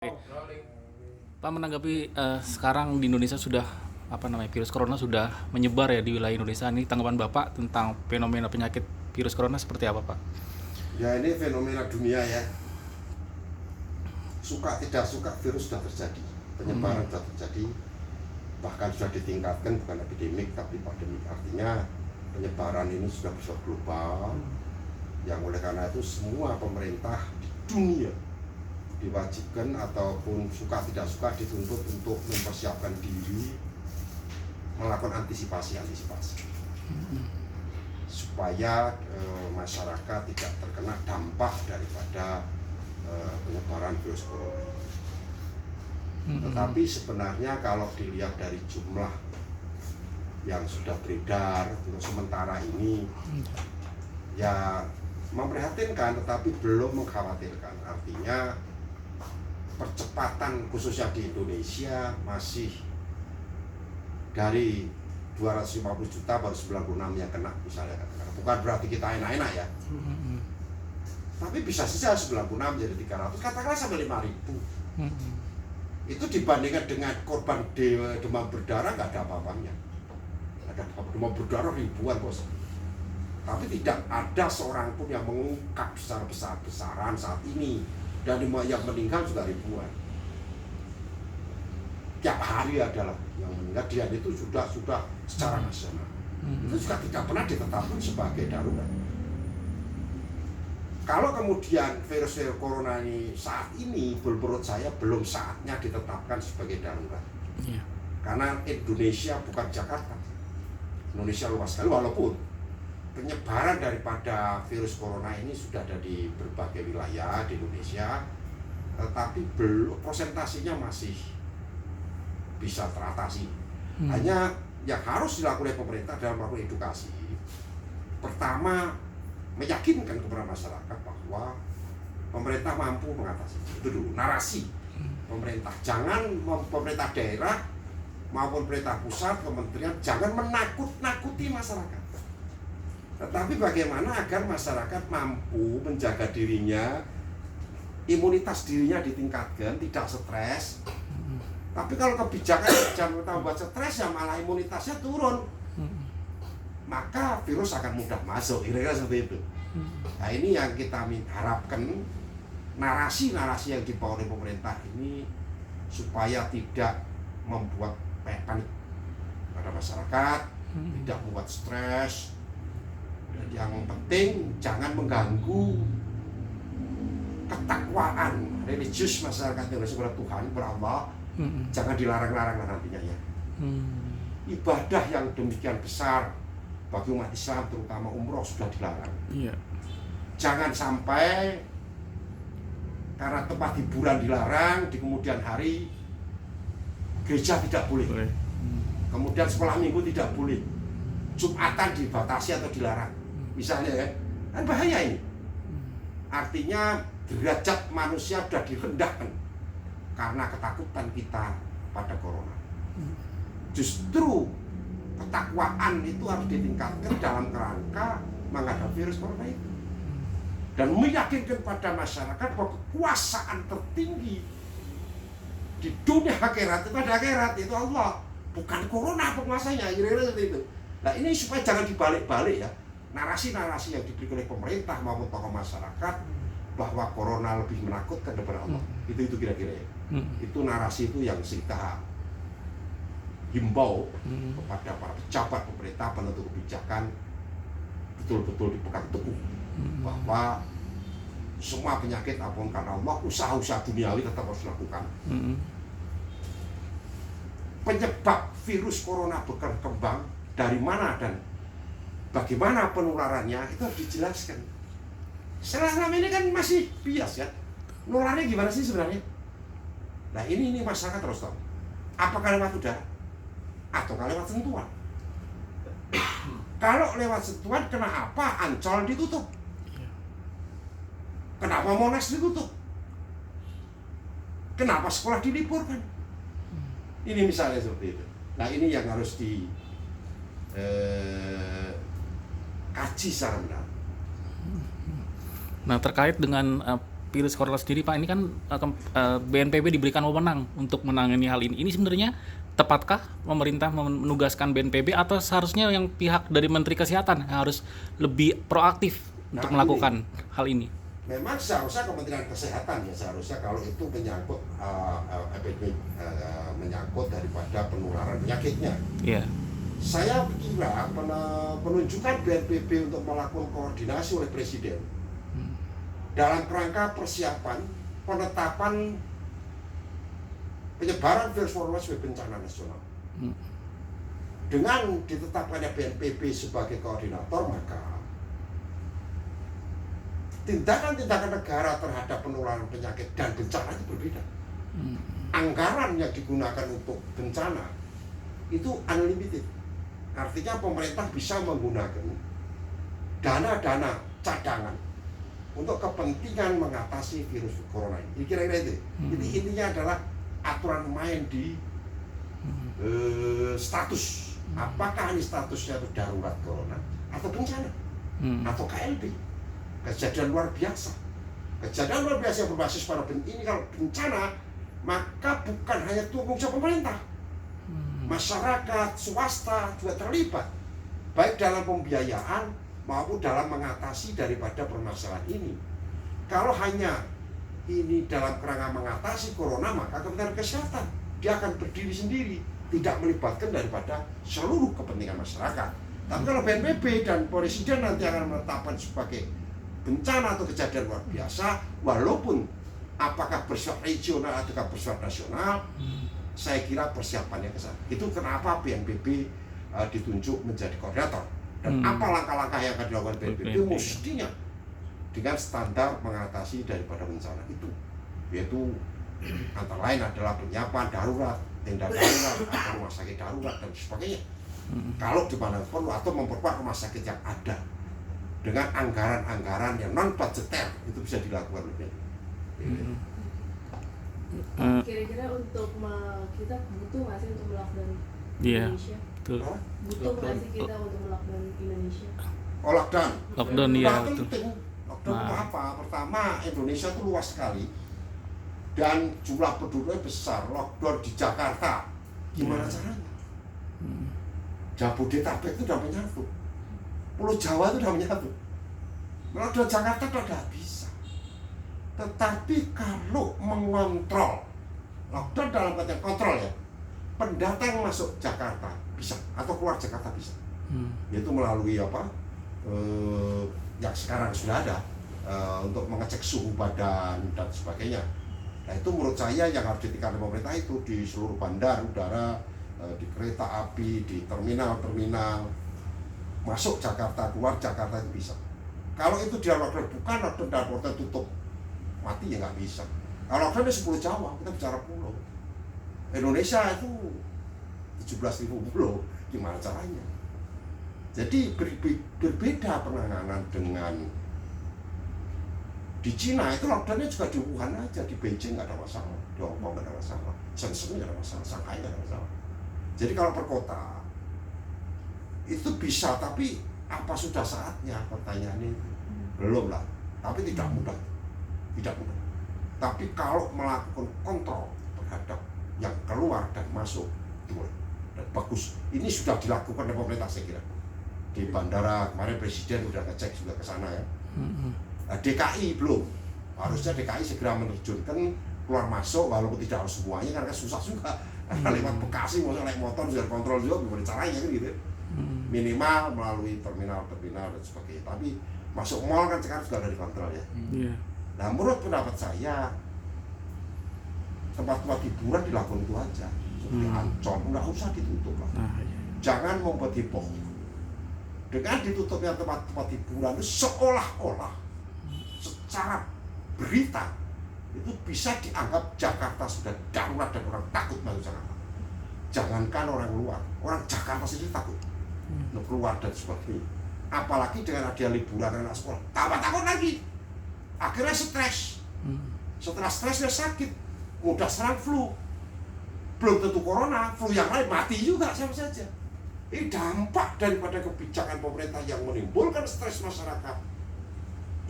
Oke. Pak, menanggapi sekarang di Indonesia sudah virus corona sudah menyebar ya di wilayah Indonesia. Ini tanggapan Bapak tentang fenomena penyakit virus corona seperti apa, Pak? Ya, ini fenomena dunia ya. Suka tidak suka virus sudah terjadi, penyebaran sudah terjadi, bahkan sudah ditingkatkan bukan epidemik tapi pandemik. Artinya penyebaran ini sudah bersifat global, yang oleh karena itu semua pemerintah di dunia diwajibkan ataupun suka tidak suka dituntut untuk mempersiapkan diri, melakukan antisipasi supaya masyarakat tidak terkena dampak daripada penyebaran virus corona. Tetapi sebenarnya kalau dilihat dari jumlah yang sudah beredar untuk sementara ini ya memprihatinkan, tetapi belum mengkhawatirkan. Artinya percepatan khususnya di Indonesia masih dari 250 juta baru 96 yang kena misalnya. Bukan berarti kita enak-enak ya, tapi bisa saja 96 jadi 300, katakanlah sampai 5.000. Itu dibandingkan dengan korban demam berdarah nggak ada apa-apanya. Demam berdarah ribuan bos, tapi tidak ada seorang pun yang mengungkap secara besar-besaran saat ini, dan yang meninggal juga ribuan. Tiap hari adalah yang meninggal, dia itu sudah secara nasional. Itu juga tidak pernah ditetapkan sebagai darurat. Kalau kemudian virus corona ini saat ini, menurut saya belum saatnya ditetapkan sebagai darurat. Iya. Karena Indonesia bukan Jakarta. Indonesia luas sekali, walaupun penyebaran daripada virus corona ini sudah ada di berbagai wilayah di Indonesia, tetapi belum, prosentasinya masih bisa teratasi. Hanya yang harus dilakukan oleh pemerintah dalam melakukan edukasi, pertama meyakinkan kepada masyarakat bahwa pemerintah mampu mengatasi. Itu dulu narasi pemerintah. Jangan pemerintah daerah maupun pemerintah pusat, kementerian, jangan menakut-nakuti masyarakat. Tetapi bagaimana agar masyarakat mampu menjaga dirinya, imunitas dirinya ditingkatkan, tidak stres. Tapi kalau kebijakan jangan membuat stres, ya malah imunitasnya turun, maka virus akan mudah masuk, kira-kira seperti itu. Nah, ini yang kita harapkan, narasi-narasi yang dibawa oleh pemerintah ini supaya tidak membuat panik pada masyarakat, tidak membuat stres, dan yang penting jangan mengganggu ketakwaan religius masyarakat Indonesia kepada Tuhan, kepada Allah. Jangan dilarang-larang nantinya ya. Ibadah yang demikian besar bagi umat Islam, terutama umroh, sudah dilarang. Iya. Jangan sampai karena tempat hiburan dilarang, di kemudian hari gereja tidak boleh. Kemudian sekolah minggu tidak boleh, Jumatan dibatasi atau dilarang misalnya ya, kan bahaya ini. Artinya derajat manusia sudah direndahkan karena ketakutan kita pada corona. Justru ketakwaan itu harus ditingkatkan dalam kerangka menghadapi virus corona itu, dan meyakinkan pada masyarakat bahwa kekuasaan tertinggi di dunia akhirat itu pada akhirat itu Allah, bukan corona penguasanya, kira-kira seperti itu. Nah, ini supaya jangan dibalik-balik ya narasi-narasi yang diberikan oleh pemerintah maupun tokoh masyarakat bahwa corona lebih menakutkan daripada Allah. Itu kira-kira ya. Itu narasi itu yang kita himbau kepada para pejabat pemerintah, penentu kebijakan, betul-betul dipegang teguh bahwa semua penyakit apapun karena Allah, usaha-usaha duniawi tetap harus dilakukan. Penyebab virus corona berkembang dari mana dan bagaimana penularannya itu harus dijelaskan. Selama ini kan masih bias ya, nularnya gimana sih sebenarnya? Nah, ini masyarakat harus tahu. Apakah lewat udara atau lewat sentuhan? Kalau lewat sentuhan, kenapa Ancol ditutup? Kenapa Monas ditutup? Kenapa sekolah diliburkan? Ini misalnya seperti itu. Nah, ini yang harus dikaji secara benar. Nah, terkait dengan virus corona sendiri Pak, ini kan BNPB diberikan wewenang untuk menangani hal ini. Ini sebenarnya tepatkah pemerintah menugaskan BNPB atau seharusnya yang pihak dari Menteri Kesehatan yang harus lebih proaktif untuk melakukan hal ini? Memang seharusnya Kementerian Kesehatan ya, seharusnya kalau itu menyangkut epidemi, menyangkut daripada penularan penyakitnya. Iya. Saya kira penunjukan BNPB untuk melakukan koordinasi oleh Presiden dalam kerangka persiapan penetapan penyebaran virus corona sebagai bencana nasional. Dengan ditetapkannya BNPB sebagai koordinator, maka tindakan-tindakan negara terhadap penularan penyakit dan bencana itu berbeda. Anggaran yang digunakan untuk bencana itu unlimited. Artinya pemerintah bisa menggunakan dana-dana cadangan untuk kepentingan mengatasi virus corona ini. Kira-kira itu. Jadi intinya adalah aturan main di status. Apakah ini statusnya itu darurat corona atau bencana atau KLB, kejadian luar biasa. Kejadian luar biasa yang berbasis pada ini kalau bencana, maka bukan hanya tanggung jawab pemerintah, masyarakat, swasta juga terlibat, baik dalam pembiayaan maupun dalam mengatasi daripada permasalahan ini. Kalau hanya ini dalam kerangka mengatasi corona, maka Kementerian Kesehatan dia akan berdiri sendiri, tidak melibatkan daripada seluruh kepentingan masyarakat. Tapi kalau BNPB dan Presiden nanti akan menetapkan sebagai bencana atau kejadian luar biasa, walaupun apakah bersifat regional atau bersifat nasional, saya kira persiapannya ke sana. Itu kenapa BNPB ditunjuk menjadi koordinator. Dan apa langkah-langkah yang akan dilakukan BNPB mestinya dengan standar mengatasi daripada bencana itu, yaitu antara lain adalah penyiapan darurat, tenda darurat, atau rumah sakit darurat dan sebagainya. Kalau di mana perlu, atau memperkuat rumah sakit yang ada dengan anggaran-anggaran yang non budgeter, itu bisa dilakukan lebih. Kira-kira untuk kita butuh nggak sih untuk melockdown Indonesia? Betul. Butuh nggak sih kita untuk melockdown Indonesia? Oh, lockdown. Lockdown ya. Penting. Lockdown itu apa? Pertama, Indonesia itu luas sekali dan jumlah penduduknya besar. Lockdown di Jakarta, gimana caranya? Jabodetabek itu udah menyatu, Pulau Jawa itu udah menyatu. Lockdown Jakarta udah nggak bisa. Tetapi kalau mengontrol, lockdown dalam konteks kontrol ya, pendatang masuk Jakarta bisa atau keluar Jakarta bisa, yaitu melalui apa? Yang sekarang sudah ada untuk mengecek suhu badan dan sebagainya. Nah itu menurut saya yang harus ditingkatkan pemerintah itu di seluruh bandar udara, di kereta api, di terminal-terminal, masuk Jakarta, keluar Jakarta itu bisa. Kalau itu dia lockdown, bukan lockdown dan portal tutup, mati ya nggak bisa. Kalau lockdown di 10 Jawa, kita bicara pulau. Indonesia itu 17.000 pulau, gimana caranya? Jadi berbeda penanganan dengan di Cina itu lockdownnya juga di Wuhan aja, di Beijing nggak ada masalah, di Hong Kong nggak ada masalah, Shenzhen nggak ada masalah, Shanghai nggak ada masalah. Jadi kalau per kota itu bisa, tapi apa sudah saatnya? Pertanyaannya belum lah, tapi tidak mudah, tidak mudah. Tapi kalau melakukan kontrol terhadap yang keluar dan masuk, itu boleh dan bagus. Ini sudah dilakukan oleh pemerintah saya kira. Di bandara kemarin Presiden sudah ngecek juga ke sana ya. Nah, DKI belum. Harusnya DKI segera menerjunkan keluar masuk, walaupun tidak harus semuanya karena susah juga. Karena lewat Bekasi mau naik motor sudah kontrol juga gimana caranya kan gitu. Minimal melalui terminal-terminal dan sebagainya. Tapi masuk mall kan sekarang sudah ada dikontrol ya. Nah menurut pendapat saya tempat-tempat hiburan dilakukan itu aja. Seperti Ancol nggak usah ditutup lah. Jangan membuat heboh. Dengan ditutupnya tempat-tempat hiburan itu seolah-olah secara berita itu bisa dianggap Jakarta sudah darurat dan orang takut masuk Jakarta. Jangankan orang luar, orang Jakarta sendiri takut untuk keluar dan sebagainya. Apalagi dengan ada liburan anak sekolah, tambah takut lagi. Akhirnya stres. Setelah stres dia sakit, mudah serang flu. Belum tentu corona, flu yang lain mati juga sama saja. Ini dampak daripada kebijakan pemerintah yang menimbulkan stres masyarakat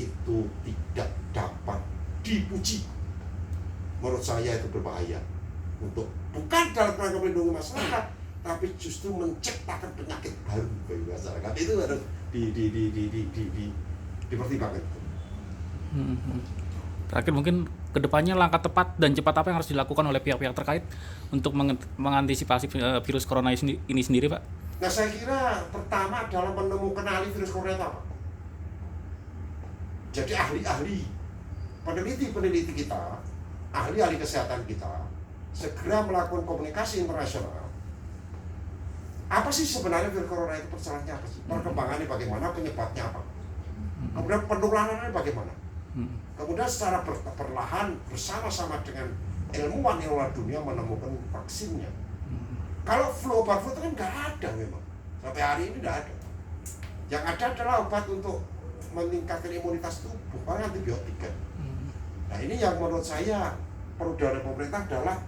itu tidak dapat dipuji. Menurut saya itu berbahaya untuk bukan dalam rangka melindungi masyarakat, tapi justru menciptakan penyakit baru bagi masyarakat. Itu harus dipertimbangkan. Terakhir mungkin kedepannya langkah tepat dan cepat apa yang harus dilakukan oleh pihak-pihak terkait untuk mengantisipasi virus corona ini sendiri, Pak? Nah, saya kira pertama adalah menemukan virus corona itu apa. Jadi ahli-ahli, peneliti-peneliti kita, ahli-ahli kesehatan kita, segera melakukan komunikasi internasional. Apa sih sebenarnya virus corona itu, persoalannya apa sih? Perkembangannya bagaimana, penyebabnya apa? Kemudian penularannya bagaimana? Kemudian secara perlahan bersama-sama dengan ilmuwan dunia menemukan vaksinnya. Kalau flu, obat flu itu kan nggak ada memang. Sampai hari ini nggak ada. Yang ada adalah obat untuk meningkatkan imunitas tubuh, paling antibiotik kan. Nah, ini yang menurut saya perlu dari pemerintah adalah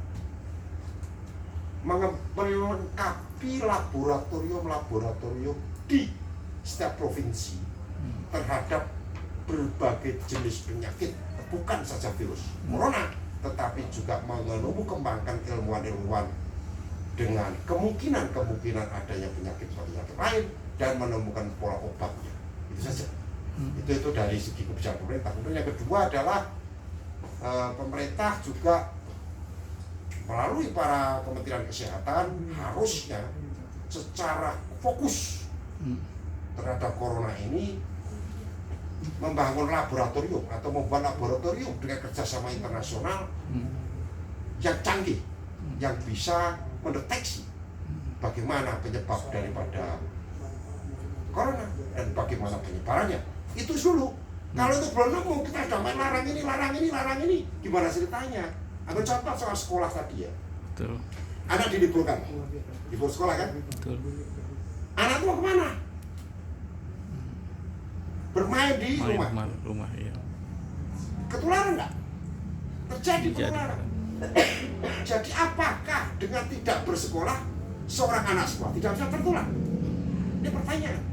melengkapi laboratorium di setiap provinsi terhadap berbagai jenis penyakit, bukan saja virus corona, tetapi juga mengembangkan ilmuwan-ilmuwan dengan kemungkinan adanya penyakit lain dan menemukan pola obatnya. Itu saja. Itu dari segi kebijakan pemerintah. Kemudian yang kedua adalah pemerintah juga melalui para kementerian kesehatan harusnya secara fokus terhadap corona ini membangun laboratorium atau membuat laboratorium dengan kerjasama internasional yang canggih, yang bisa mendeteksi bagaimana penyebab daripada corona dan bagaimana penyebarannya. Itu dulu. Kalau itu belum nemu, kita sudah main larang ini, gimana ceritanya? Ambil contoh soal sekolah tadi ya. Betul. Anak diliburkan, libur sekolah kan? Betul. Anak mau kemana? Bermain di rumah, iya. Ketularan nggak? Terjadi penularan. Jadi apakah dengan tidak bersekolah seorang anak sekolah tidak bisa tertular? Ini pertanyaan.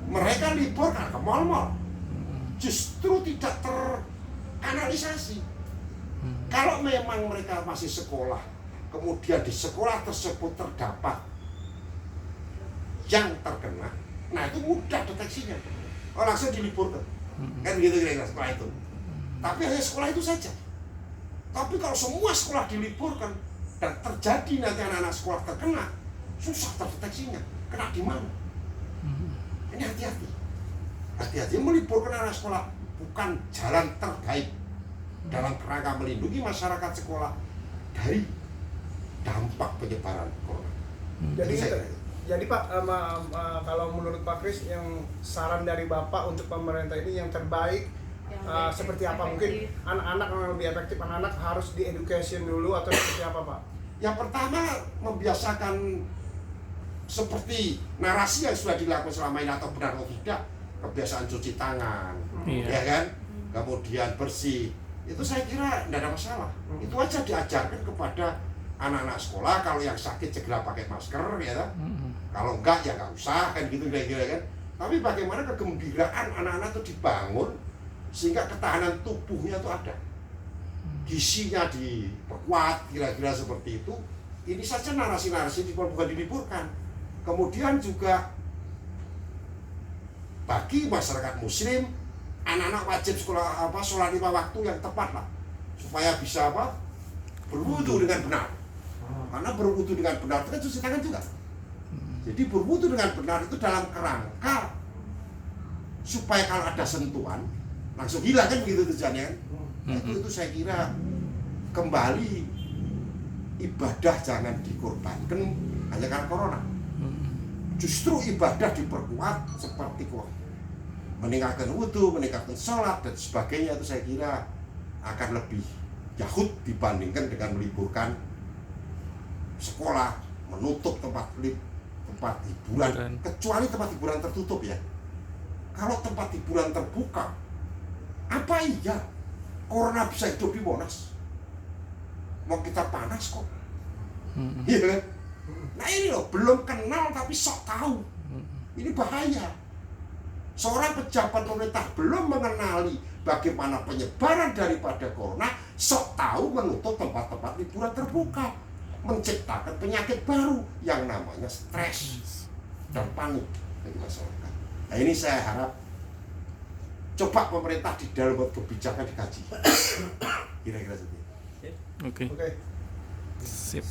Mereka libur karena ke mal-mal, justru tidak terkanalisasi. Kalau memang mereka masih sekolah, kemudian di sekolah tersebut terdapat yang terkena, nah itu mudah deteksinya. Oh, langsung diliburkan. Kan gitu kira-kira sekolah itu. Tapi hanya sekolah itu saja. Tapi kalau semua sekolah diliburkan dan terjadi nanti anak-anak sekolah terkena, susah terdeteksinya. Kena di mana? Ini hati-hati. Hati-hati, meliburkan anak sekolah bukan jalan terbaik dalam kerangka melindungi masyarakat sekolah dari dampak penyebaran corona. Jadi Pak, kalau menurut Pak Kris, yang saran dari Bapak untuk pemerintah ini yang terbaik seperti apa? Mungkin anak-anak yang lebih efektif, anak-anak harus di-education dulu atau seperti apa Pak? Yang pertama, membiasakan seperti narasi yang sudah dilakukan selama ini atau benar atau tidak, kebiasaan cuci tangan, ya kan? Kemudian bersih. Itu saya kira tidak ada masalah. Itu aja diajarkan kepada anak-anak sekolah. Kalau yang sakit segera pakai masker, ya kan? Kalau enggak ya nggak usah, kan gitu kira-kira kan. Tapi bagaimana kegembiraan anak-anak itu dibangun sehingga ketahanan tubuhnya itu ada, gizinya diperkuat, kira-kira seperti itu. Ini saja narasi-narasi bukan diliburkan. Kemudian juga bagi masyarakat Muslim, anak-anak wajib sekolah sholat 5 waktu yang tepat lah, supaya bisa berwudu dengan benar. Karena berwudu dengan benar itu kan cuci tangan juga. Jadi berwudu dengan benar itu dalam kerangka supaya kalau ada sentuhan langsung hilang, kan begitu tujuannya kan. Itu saya kira kembali ibadah jangan dikorbankan hanya karena corona. Justru ibadah diperkuat seperti meningkatkan wudu, meningkatkan sholat dan sebagainya. Itu saya kira akan lebih yahud dibandingkan dengan meliburkan sekolah, menutup tempat hiburan, kecuali tempat hiburan tertutup ya. Kalau tempat hiburan terbuka, apa iya corona bisa hidup di Monas? Mau kita panas kok, iya kan? Nah ini loh, belum kenal tapi sok tahu. Ini bahaya. Seorang pejabat pemerintah belum mengenali bagaimana penyebaran daripada corona, sok tahu menutup tempat-tempat liburan terbuka, menciptakan penyakit baru yang namanya stres dan panik bagi masyarakat. Nah ini saya harap coba pemerintah di dalam kebijakan dikaji. Kira-kira seperti itu. Oke. Oke. Sip.